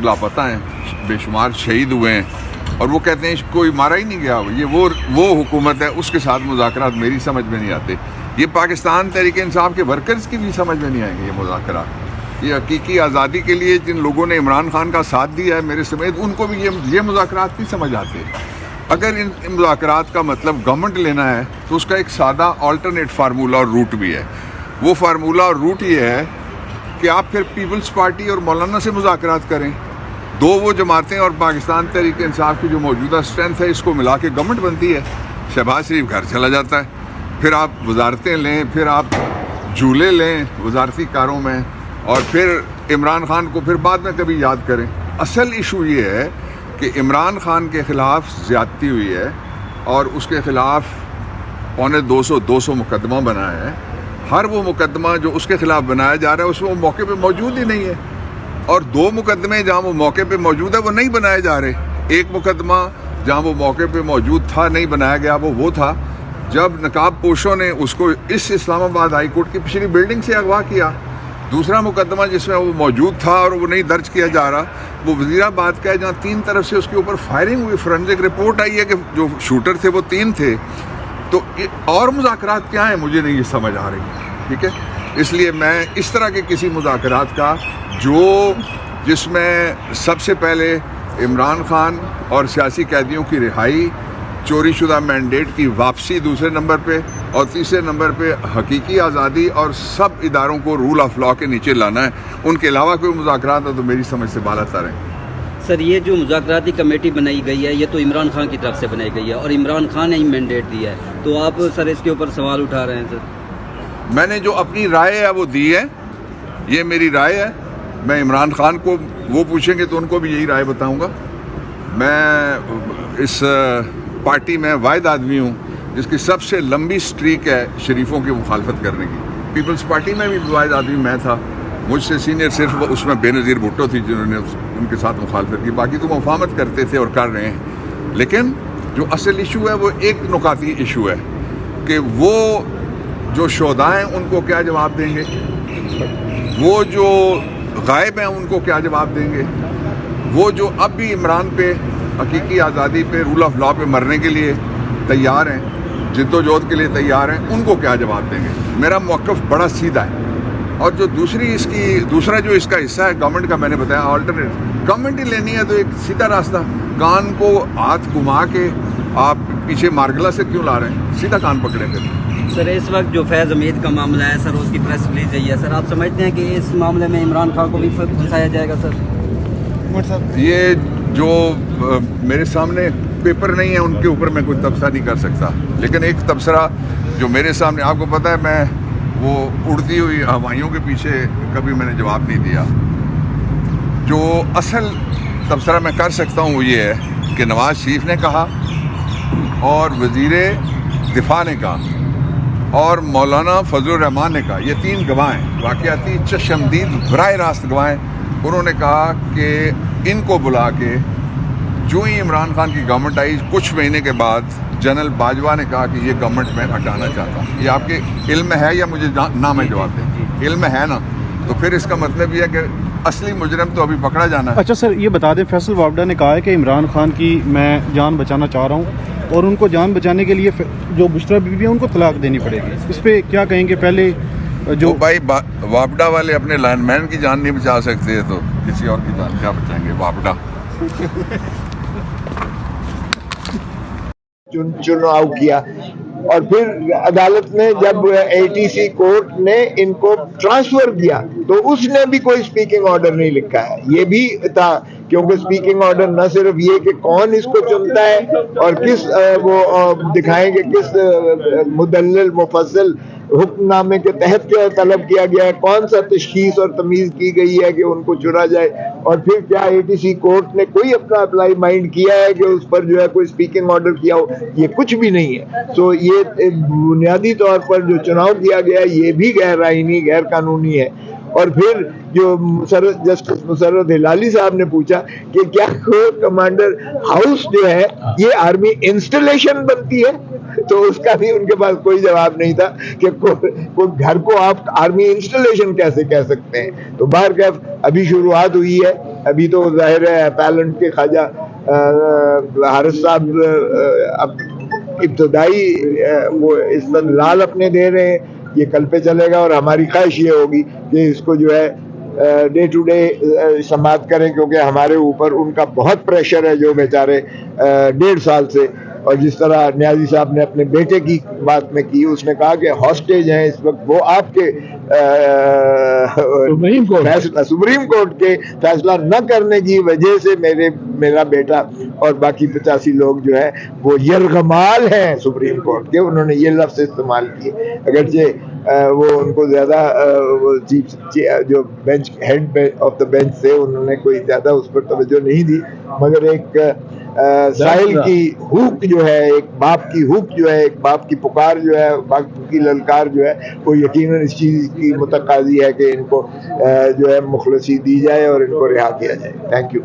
لوگ لاپتہ ہیں, بے شمار شہید ہوئے ہیں, اور وہ کہتے ہیں کوئی مارا ہی نہیں گیا. یہ وہ حکومت ہے, اس کے ساتھ مذاکرات میری سمجھ میں نہیں آتے. یہ پاکستان تحریک انصاف کے ورکرز کی بھی سمجھ میں نہیں آئیں گے یہ مذاکرات. یہ حقیقی آزادی کے لیے جن لوگوں نے عمران خان کا ساتھ دیا ہے میرے سمیت, ان کو بھی یہ مذاکرات نہیں سمجھ آتے. اگر ان مذاکرات کا مطلب گورنمنٹ لینا ہے تو اس کا ایک سادہ آلٹرنیٹ فارمولہ اور روٹ بھی ہے. وہ فارمولہ اور روٹ یہ ہے کہ آپ پھر پیپلز پارٹی اور مولانا سے مذاکرات کریں. دو وہ جماعتیں اور پاکستان تحریک انصاف کی جو موجودہ اسٹرینتھ ہے, اس کو ملا کے گورنمنٹ بنتی ہے. شہباز شریف گھر چلا جاتا ہے, پھر آپ وزارتیں لیں, پھر آپ جھولے لیں وزارتی کاروں میں, اور پھر عمران خان کو پھر بعد میں کبھی یاد کریں. اصل ایشو یہ ہے کہ عمران خان کے خلاف زیادتی ہوئی ہے اور اس کے خلاف 200 مقدمہ بنایا ہے. ہر وہ مقدمہ جو اس کے خلاف بنایا جا رہا ہے اس میں وہ موقع پہ موجود ہی نہیں ہے, اور 2 مقدمے جہاں وہ موقع پہ موجود ہے وہ نہیں بنائے جا رہے. ایک مقدمہ جہاں وہ موقع پہ موجود تھا نہیں بنایا گیا, وہ تھا جب نقاب پوشوں نے اس کو اس اسلام آباد ہائی کورٹ کی پچھلی بلڈنگ سے اغوا کیا. دوسرا مقدمہ جس میں وہ موجود تھا اور وہ نہیں درج کیا جا رہا, وہ وزیر آباد کا ہے جہاں 3 طرف سے اس کے اوپر فائرنگ ہوئی. فورنزک رپورٹ آئی ہے کہ جو شوٹر تھے وہ 3 تھے. تو اور مذاکرات کیا ہیں مجھے نہیں یہ سمجھ آ رہی. ٹھیک ہے, اس لیے میں اس طرح کے کسی مذاکرات کا جس میں سب سے پہلے عمران خان اور سیاسی قیدیوں کی رہائی, چوری شدہ مینڈیٹ کی واپسی دوسرے نمبر پہ, اور تیسرے نمبر پہ حقیقی آزادی اور سب اداروں کو رول آف لا کے نیچے لانا ہے. ان کے علاوہ کوئی مذاکرات ہے تو میری سمجھ سے بالا تر ہیں. سر, یہ جو مذاکراتی کمیٹی بنائی گئی ہے یہ تو عمران خان کی طرف سے بنائی گئی ہے اور عمران خان نے ہی مینڈیٹ دیا ہے, تو آپ سر اس کے اوپر سوال اٹھا رہے ہیں. سر میں نے جو اپنی رائے ہے وہ دی ہے, یہ میری رائے ہے. میں عمران خان کو وہ پوچھیں گے تو ان کو بھی یہی رائے بتاؤں گا. میں اس پارٹی میں واحد آدمی ہوں جس کی سب سے لمبی سٹریک ہے شریفوں کی مخالفت کرنے کی. پیپلز پارٹی میں بھی واحد آدمی میں تھا, مجھ سے سینئر صرف اس میں بے نظیر بھٹو تھی جنہوں نے ان کے ساتھ مخالفت کی. باقی تو مفاہمت کرتے تھے اور کر رہے ہیں. لیکن جو اصل ایشو ہے وہ ایک نکاتی ایشو ہے کہ وہ جو شہداء ہیں ان کو کیا جواب دیں گے, وہ جو غائب ہیں ان کو کیا جواب دیں گے, وہ جو اب بھی عمران پہ حقیقی آزادی پہ رول آف لا پہ مرنے کے لیے تیار ہیں, جد و جہد کے لیے تیار ہیں, ان کو کیا جواب دیں گے. میرا موقف بڑا سیدھا ہے. اور جو دوسرا جو اس کا حصہ ہے گورنمنٹ کا, میں نے بتایا آلٹرنیٹ گورنمنٹ ہی لینی ہے تو ایک سیدھا راستہ, کان کو ہاتھ گھما کے آپ پیچھے مارگلا سے کیوں لا رہے ہیں, سیدھا کان پکڑیں گے. سر, اس وقت جو فیض حمید کا معاملہ ہے سر, اس کی پریس ریلیز ہوئی ہے. سر, آپ سمجھتے ہیں کہ اس معاملے میں عمران خان کو بھی پھنسایا جائے گا؟ سر, یہ جو میرے سامنے پیپر نہیں ہے ان کے اوپر میں کوئی تبصرہ نہیں کر سکتا, لیکن ایک تبصرہ جو میرے سامنے, آپ کو پتہ ہے میں وہ اڑتی ہوئی ہوائیوں کے پیچھے کبھی میں نے جواب نہیں دیا. جو اصل تبصرہ میں کر سکتا ہوں وہ یہ ہے کہ نواز شریف نے کہا اور وزیر دفاع نے کہا اور مولانا فضل الرحمان نے کہا, یہ 3 گواہ ہیں, واقعاتی چشمدید براہ راست گواہ ہیں. انہوں نے کہا کہ ان کو بلا کے جو ہی عمران خان کی گورنمنٹ آئی کچھ مہینے کے بعد جنرل باجوہ نے کہا کہ یہ گورنمنٹ میں ہٹانا چاہتا ہوں. یہ آپ کے علم میں ہے یا مجھے نہ میں جواب دیں؟ علم میں ہے نا, تو پھر اس کا مطلب یہ ہے کہ اصلی مجرم تو ابھی پکڑا جانا ہے. اچھا سر, یہ بتا دیں فیصل وابڈا نے کہا ہے کہ عمران خان کی میں جان بچانا چاہ رہا ہوں اور ان کو جان بچانے کے لیے جو بشرا بی بی ہے ان کو طلاق دینی پڑے گی. اس پہ کیا کہیں گے؟ پہلے جو بھائی وابڈا والے اپنے لائن مین کی جان نہیں بچا سکتے تو کسی اور کی جان کیا بچائیں گے؟ وابڈا چناؤ کیا اور پھر عدالت نے جب ATC کورٹ نے ان کو ٹرانسفر کیا تو اس نے بھی کوئی سپیکنگ آرڈر نہیں لکھا ہے. یہ بھی تھا کیونکہ سپیکنگ آرڈر نہ صرف یہ کہ کون اس کو چنتا ہے اور کس وہ دکھائیں گے کس مدلل مفصل حکم نامے کے تحت کیا طلب کیا گیا ہے, کون سا تشخیص اور تمیز کی گئی ہے کہ ان کو چنا جائے, اور پھر کیا ATC کورٹ نے کوئی اپنا اپلائی مائنڈ کیا ہے کہ اس پر جو ہے کوئی سپیکنگ آرڈر کیا ہو؟ یہ کچھ بھی نہیں ہے. تو یہ بنیادی طور پر جو چناؤ کیا گیا ہے یہ بھی غیر آئینی غیر قانونی ہے. اور پھر جو جسٹس مسرت ہلالی صاحب نے پوچھا کہ کیا کمانڈر ہاؤس جو ہے یہ آرمی انسٹالیشن بنتی ہے, تو اس کا بھی ان کے پاس کوئی جواب نہیں تھا کہ گھر کو آپ آرمی انسٹالیشن کیسے کہہ سکتے ہیں. تو بہرکیف ابھی شروعات ہوئی ہے ابھی تو ظاہر ہے پیلنٹ کے خواجہ حارث صاحب اب ابتدائی وہ استدلال اپنے دے رہے ہیں، یہ کل پہ چلے گا، اور ہماری خواہش یہ ہوگی کہ اس کو جو ہے ڈے ٹو ڈے سماعت کریں، کیونکہ ہمارے اوپر ان کا بہت پریشر ہے جو بیچارے 1.5 سال سے، اور جس طرح نیازی صاحب نے اپنے بیٹے کی بات میں کی، اس نے کہا کہ ہاسٹیج ہیں اس وقت وہ آپ کے سپریم کورٹ کے فیصلہ نہ کرنے کی وجہ سے میرا بیٹا اور باقی 85 لوگ جو ہے وہ یرغمال ہیں سپریم کورٹ کے، انہوں نے یہ لفظ استعمال کیے، اگرچہ وہ ان کو زیادہ جو bench head of the bench تھے انہوں نے کوئی زیادہ اس پر توجہ نہیں دی، مگر ایک ساحل کی ہوک جو ہے، ایک باپ کی ہوک جو ہے، ایک باپ کی پکار جو ہے، باپ کی للکار جو ہے، وہ یقیناً اس چیز کی متقاضی ہے کہ ان کو جو ہے مخلصی دی جائے اور ان کو رہا کیا جائے. Thank you.